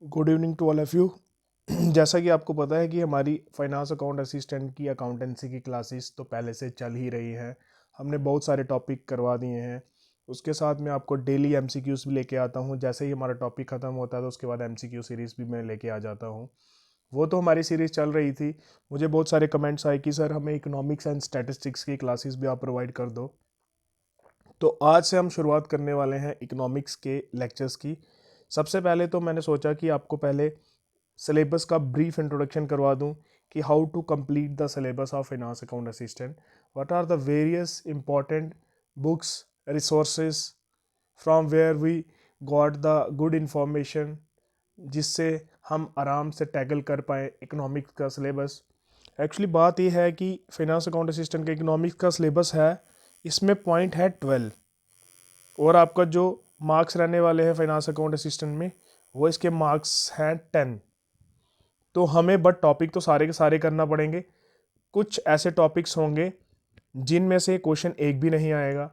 Good evening to all of you. जैसा कि आपको पता है कि हमारी फाइनेंस अकाउंट असिस्टेंट की अकाउंटेंसी की क्लासेस तो पहले से चल ही रही हैं। हमने बहुत सारे टॉपिक करवा दिए हैं। उसके साथ में आपको डेली एमसीक्यूज़ भी लेके आता हूँ। जैसे ही हमारा टॉपिक ख़त्म होता है तो उसके बाद एमसीक्यू सीरीज़ भी मैं लेके आ जाता हूँ। वो तो हमारी सीरीज़ चल रही थी। मुझे बहुत सारे कमेंट्स आए कि सर हमें इकोनॉमिक्स एंड स्टैटिस्टिक्स की क्लासेस भी आप प्रोवाइड कर दो। तो आज से हम शुरुआत करने वाले हैं इकोनॉमिक्स के लेक्चर्स की। सबसे पहले तो मैंने सोचा कि आपको पहले सिलेबस का ब्रीफ इंट्रोडक्शन करवा दूं कि how to complete the syllabus of finance account assistant, what are the various important books, resources from where we got the good information, जिससे हम आराम से टैकल कर पाए इकोनॉमिक्स का सिलेबस। एक्चुअली बात यह है कि फाइनेंस अकाउंट असिस्टेंट का इकोनॉमिक्स का सिलेबस है, इसमें पॉइंट है 12 और आपका जो मार्क्स रहने वाले हैं फाइनेंस अकाउंट असिस्टेंट में वो इसके मार्क्स हैं 10। तो हमें बट टॉपिक तो सारे के सारे करना पड़ेंगे। कुछ ऐसे टॉपिक्स होंगे जिनमें से क्वेश्चन एक भी नहीं आएगा,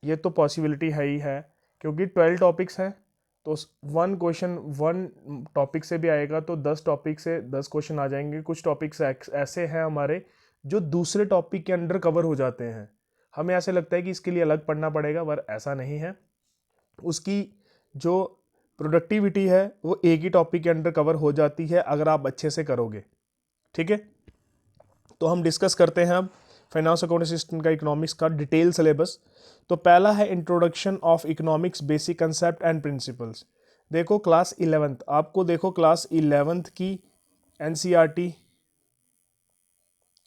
ये तो पॉसिबिलिटी है ही है, क्योंकि 12 टॉपिक्स हैं तो वन क्वेश्चन वन टॉपिक से भी आएगा तो 10 टॉपिक से 10 क्वेश्चन आ जाएंगे। कुछ टॉपिक्स ऐसे हैं हमारे जो दूसरे टॉपिक के अंडर कवर हो जाते हैं। हमें ऐसे लगता है कि इसके लिए अलग पढ़ना पड़ेगा, पर ऐसा नहीं है। उसकी जो प्रोडक्टिविटी है वो एक ही टॉपिक के अंडर कवर हो जाती है अगर आप अच्छे से करोगे। ठीक है, तो हम डिस्कस करते हैं अब फाइनेंस अकाउंट असिस्टेंट का इकोनॉमिक्स का डिटेल सिलेबस। तो पहला है introduction of economics basic concept and principles. देखो क्लास 11th, आपको देखो क्लास 11th की एनसीईआरटी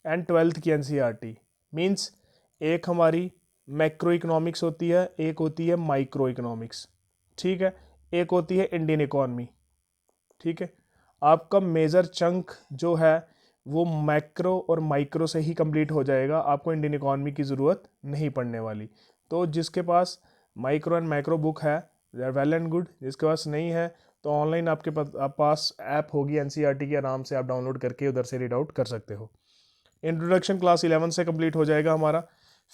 एंड 12th की एनसीईआरटी मींस एक हमारी मैक्रो इकोनॉमिक्स होती है, एक होती है माइक्रो इकोनॉमिक्स। ठीक है, एक होती है इंडियन इकोनॉमी। ठीक है, आपका मेजर चंक जो है वो मैक्रो और माइक्रो से ही कंप्लीट हो जाएगा, आपको इंडियन इकोनॉमी की ज़रूरत नहीं पड़ने वाली। तो जिसके पास माइक्रो एंड मैक्रो बुक है वेल एंड गुड, जिसके पास नहीं है तो ऑनलाइन आपके पास ऐप होगी एनसीईआरटी की, आराम से आप डाउनलोड करके उधर से रीड आउट कर सकते हो। इंट्रोडक्शन क्लास 11 से कंप्लीट हो जाएगा हमारा।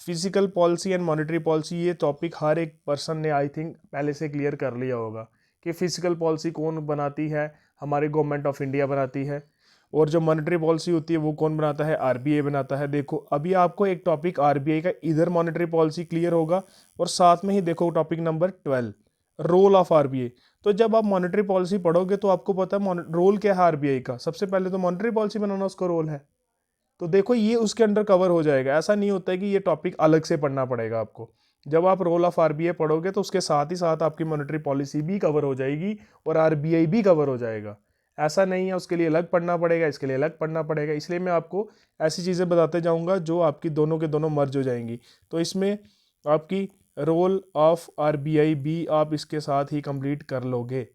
Physical policy and monetary policy, ये टॉपिक हर एक पर्सन ने आई थिंक पहले से क्लियर कर लिया होगा कि फिजिकल पॉलिसी कौन बनाती है, हमारी गवर्नमेंट ऑफ इंडिया बनाती है, और जो मॉनेटरी पॉलिसी होती है वो कौन बनाता है, आरबीआई बनाता है। देखो अभी आपको एक टॉपिक आरबीआई का इधर मॉनेटरी पॉलिसी क्लियर होगा और साथ में ही देखो topic number 12 role of RBI. तो जब आप मॉनेटरी पॉलिसी पढ़ोगे तो आपको पता है रोल क्या है आरबीआई का, सबसे पहले तो मॉनेटरी पॉलिसी बनाना उसका रोल है। तो देखो ये उसके अंडर कवर हो जाएगा। ऐसा नहीं होता है कि ये टॉपिक अलग से पढ़ना पड़ेगा आपको। जब आप रोल ऑफ आरबीआई पढ़ोगे तो उसके साथ ही साथ आपकी मॉनेटरी पॉलिसी भी कवर हो जाएगी और आरबीआई भी कवर हो जाएगा। ऐसा नहीं है उसके लिए अलग पढ़ना पड़ेगा, इसके लिए अलग पढ़ना पड़ेगा। इसलिए मैं आपको ऐसी चीज़ें बताते जाऊँगा जो आपकी दोनों के दोनों मर्ज हो जाएंगी। तो इसमें आपकी रोल ऑफ आरबीआई भी आप इसके साथ ही कंप्लीट कर लोगे।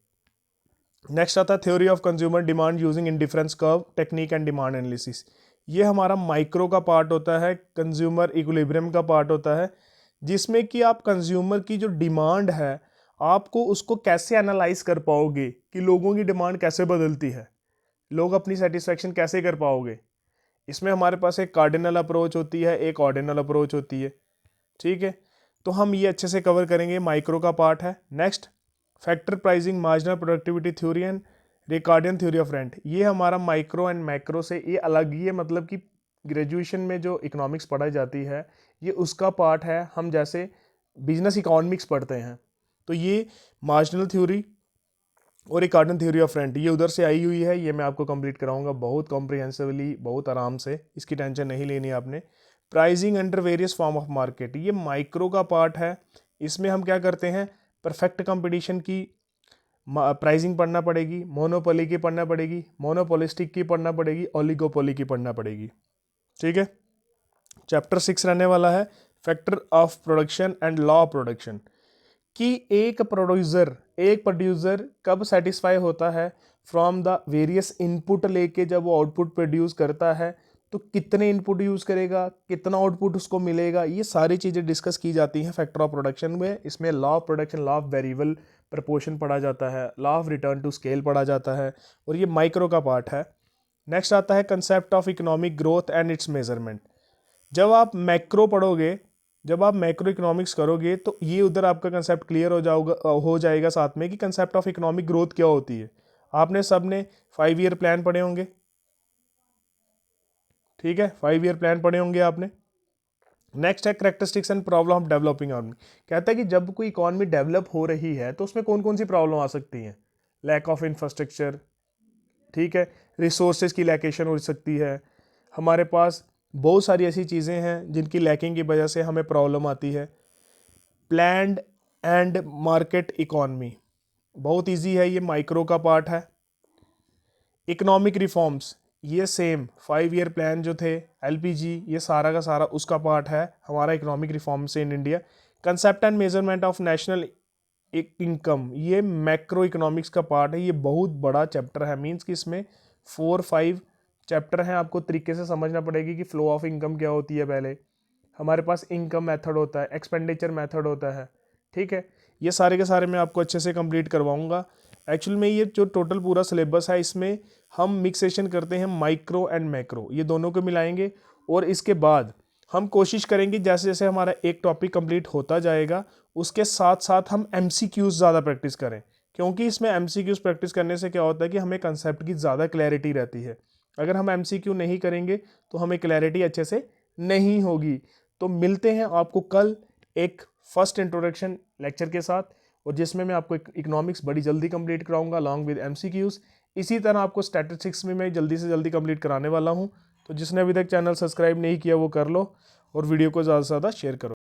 नेक्स्ट आता है theory of consumer demand using indifference curve technique and demand analysis. ये हमारा माइक्रो का पार्ट होता है, कंज्यूमर इक्विलिब्रियम का पार्ट होता है, जिसमें कि आप कंज्यूमर की जो डिमांड है आपको उसको कैसे एनालाइज कर पाओगे कि लोगों की डिमांड कैसे बदलती है, लोग अपनी सेटिस्फेक्शन कैसे कर पाओगे। इसमें हमारे पास एक कार्डिनल अप्रोच होती है, एक ऑर्डिनल अप्रोच होती है। ठीक है, तो हम ये अच्छे से कवर करेंगे, माइक्रो का पार्ट है। Next factor pricing marginal productivity theory and Ricardian theory of rent. ये हमारा माइक्रो एंड मैक्रो से ये अलग ही है, मतलब कि ग्रेजुएशन में जो इकोनॉमिक्स पढ़ाई जाती है ये उसका पार्ट है। हम जैसे बिजनेस इकोनॉमिक्स पढ़ते हैं तो ये मार्जिनल थ्योरी और रिकार्डियन थ्योरी ऑफ रेंट ये उधर से आई हुई है। ये मैं आपको कंप्लीट कराऊंगा बहुत कॉम्प्रिहेंसिवली, बहुत आराम से, इसकी टेंशन नहीं लेनी आपने। Pricing under various form of market, ये माइक्रो का पार्ट है। इसमें हम क्या करते हैं, परफेक्ट कंपटीशन की प्राइसिंग पढ़ना पड़ेगी, मोनोपोली की पढ़ना पड़ेगी, मोनोपोलिस्टिक की पढ़ना पड़ेगी, ओलिगोपोली की पढ़ना पड़ेगी। ठीक है, चैप्टर 6 रहने वाला है factor of production and law of production, कि एक प्रोड्यूसर कब सेटिस्फाई होता है फ्रॉम द वेरियस इनपुट लेके, जब वो आउटपुट प्रोड्यूस करता है तो कितने इनपुट यूज़ करेगा, कितना आउटपुट उसको मिलेगा, ये सारी चीज़ें डिस्कस की जाती हैं फैक्टर ऑफ प्रोडक्शन में। इसमें law of production, law of variable proportion पढ़ा जाता है, law of return to scale पढ़ा जाता है, और ये माइक्रो का पार्ट है। नेक्स्ट आता है concept of economic growth and it's measurement. जब आप मैक्रो पढ़ोगे, जब आप मैक्रो इकोनॉमिक्स करोगे तो ये उधर आपका कंसेप्ट क्लियर हो जाएगा साथ में कि कंसेप्ट ऑफ इकोनॉमिक ग्रोथ क्या होती है। आपने सब ने 5 ईयर प्लान पढ़े होंगे, ठीक है, 5 ईयर प्लान पढ़े होंगे आपने। नेक्स्ट है characteristics and problem of developing economy. कहता है कि जब कोई इकोनॉमी डेवलप हो रही है तो उसमें कौन कौन सी प्रॉब्लम आ सकती हैं। लैक ऑफ इंफ्रास्ट्रक्चर, ठीक है, रिसोर्सेज की लैकेशन हो सकती है, हमारे पास बहुत सारी ऐसी चीज़ें हैं जिनकी लैकिंग की वजह से हमें प्रॉब्लम आती है। प्लैंड एंड मार्केट इकोनॉमी बहुत इजी है, ये माइक्रो का पार्ट है। इकोनॉमिक रिफॉर्म्स ये सेम 5 ईयर प्लान जो थे, एलपीजी, ये सारा का सारा उसका पार्ट है हमारा economic reforms in India. Concept and measurement of national income ये मैक्रो इकोनॉमिक्स का पार्ट है। ये बहुत बड़ा चैप्टर है, मींस कि इसमें 4-5 चैप्टर हैं, आपको तरीके से समझना पड़ेगी कि फ्लो ऑफ इनकम क्या होती है। पहले हमारे पास इनकम मेथड होता है, एक्सपेंडिचर मेथड होता है, ठीक है, ये सारे के सारे मैं आपको अच्छे से कंप्लीट करवाऊंगा। एक्चुअल में ये जो टोटल पूरा सिलेबस है इसमें हम मिक्सेशन करते हैं माइक्रो एंड मैक्रो, ये दोनों को मिलाएंगे और इसके बाद हम कोशिश करेंगे जैसे जैसे हमारा एक टॉपिक कंप्लीट होता जाएगा उसके साथ साथ हम MCQs ज़्यादा प्रैक्टिस करें, क्योंकि इसमें MCQs प्रैक्टिस करने से क्या होता है कि हमें कंसेप्ट की ज़्यादा क्लैरिटी रहती है। अगर हम MCQ नहीं करेंगे तो हमें क्लैरिटी अच्छे से नहीं होगी। तो मिलते हैं आपको कल एक फर्स्ट इंट्रोडक्शन लेक्चर के साथ, और जिसमें मैं आपको इकोनॉमिक्स बड़ी जल्दी कंप्लीट कराऊंगा अलॉन्ग विद MCQs। इसी तरह आपको स्टैटिस्टिक्स में मैं जल्दी से जल्दी कंप्लीट कराने वाला हूं। तो जिसने अभी तक चैनल सब्सक्राइब नहीं किया वो कर लो और वीडियो को ज़्यादा से ज़्यादा शेयर करो।